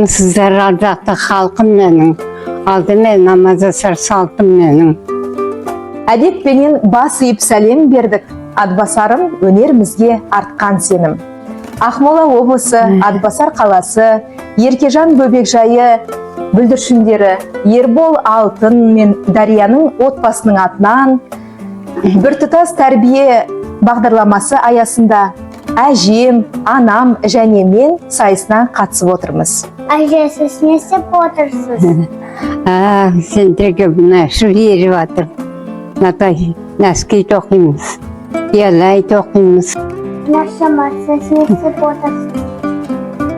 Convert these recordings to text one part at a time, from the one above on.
Sizler ardaқты халқым менің, алдымен намаз асар салтым менің. Әдеппенен бас иіп сәлем бердік, Атбасарым өнерімізге артқан сенім. Ақмола облысы, Атбасар қаласы, Еркежан Бөбекжайы бүлдіршіндері Ербол Алтын мен Дарияның отбасының атынан біртұтас тәрбие бағдарламасы аясында әжем, анам және мен сайысына қатысып отырмыз. Әже, сіз не істеп отырсыз? Сендерге бұны жіберіп жатыр. Нәски тоқимыз, елай тоқимыз. Нашама, сіз не істеп отырсыз?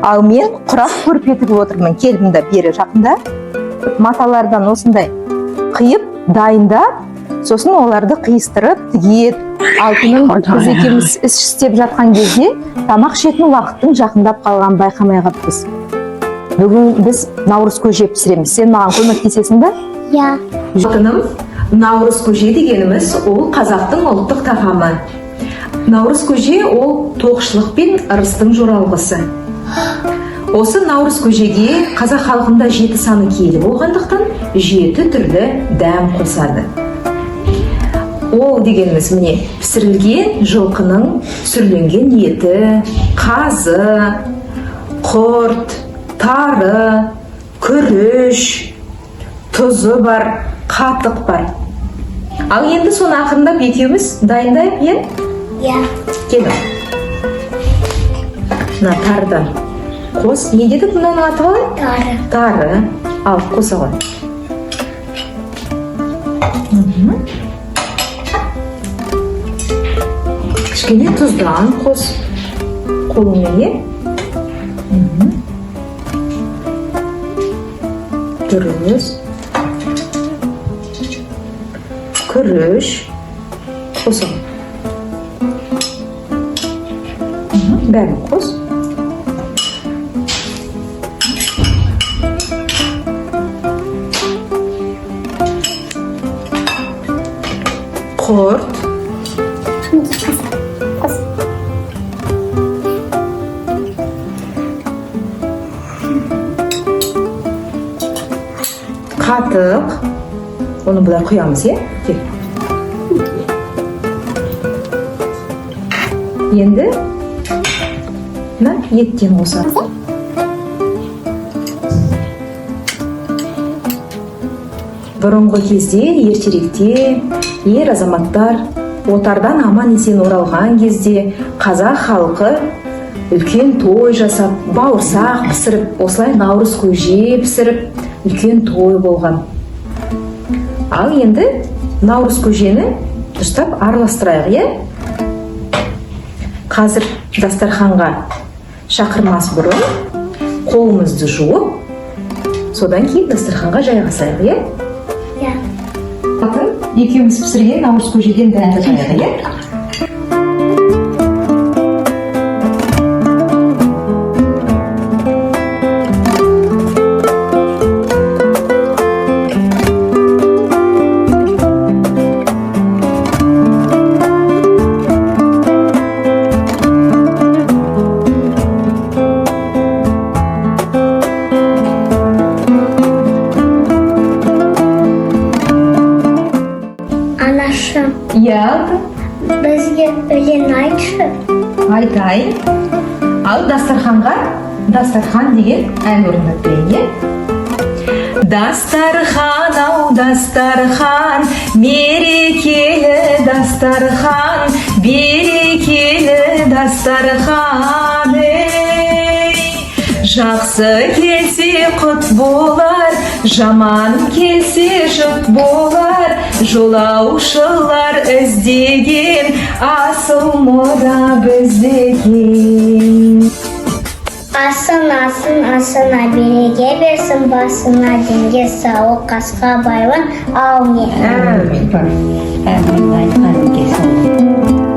Ал мен құрақ көрпетіп отырмын. Келдімді бері жақында. Маталардан осындай қиып, дайындап, сосын оларды қиыстырып, тігет. Алтының біз екеуміз іс істеп жатқан кезде тамақ ішетін уақыттың жақындап қалған байқамай қалыппыз. Бүгін біз наурыз көже пісіреміз. Сен маған көмектесесің бе? Иә. Алтыным, наурыз көже дегеніміз ол қазақтың ұлттық тағамы. Наурыз көже ол тоқшылық пен ырыстың жоралғысы. Осы наурыз көжеге қазақ халқында 7 саны киелі болғандықтан 7 түрлі дәм қосады. Ол дегеніміз міне пісірілген жылқының сүрленген еті, қазы, құрт, тары, күріш, тұзы бар, қатық бар. Ал енді соны ақырындап екеуміз дайындайық, е? Иә. Келім. Мына тарыдан қос. Не дедік мынаның аты қалай? Тары. Тары. Ал, қоса ғой. Кішкене тұздан қос. Қолыңмен, е? Дұрыс. Күріш. Қоса. Бәрін қос. Құрт. Қатық. Оны бұлай құямыз, е? Енді еттен қосамыз. Бұрынғы кезде, ертеректе, ер азаматтар отардан аман есен оралған кезде қазақ халқы үлкен той жасап, бауырсақ пісіріп, осылай наурыз көже пісіріп, үлкен той болған. Ал енді наурыз көжені дұрыстап араластырайық, е? Қазір дастарханға шақырмас бұрын қолымызды жуып, содан кейін дастарханға жайғасайық, е? Иә. Екеуміз пісірген наурыз көжеден дәмді жайық, е? Бізге өлең айтшы. Айтайын. Ал дастархан деген ән орындап берейін, е? Дастархан, ау дастархан, мерекелі дастархан, берекелі дастархан, жақсы келсе құт болар, жаман келсе жұт болар, жолаушылар іздеген асыл мұра біздеген. Асын, асына береке берсін, басына денге сауық, қасқа байлан, әумин. Әмин айтқан кесін.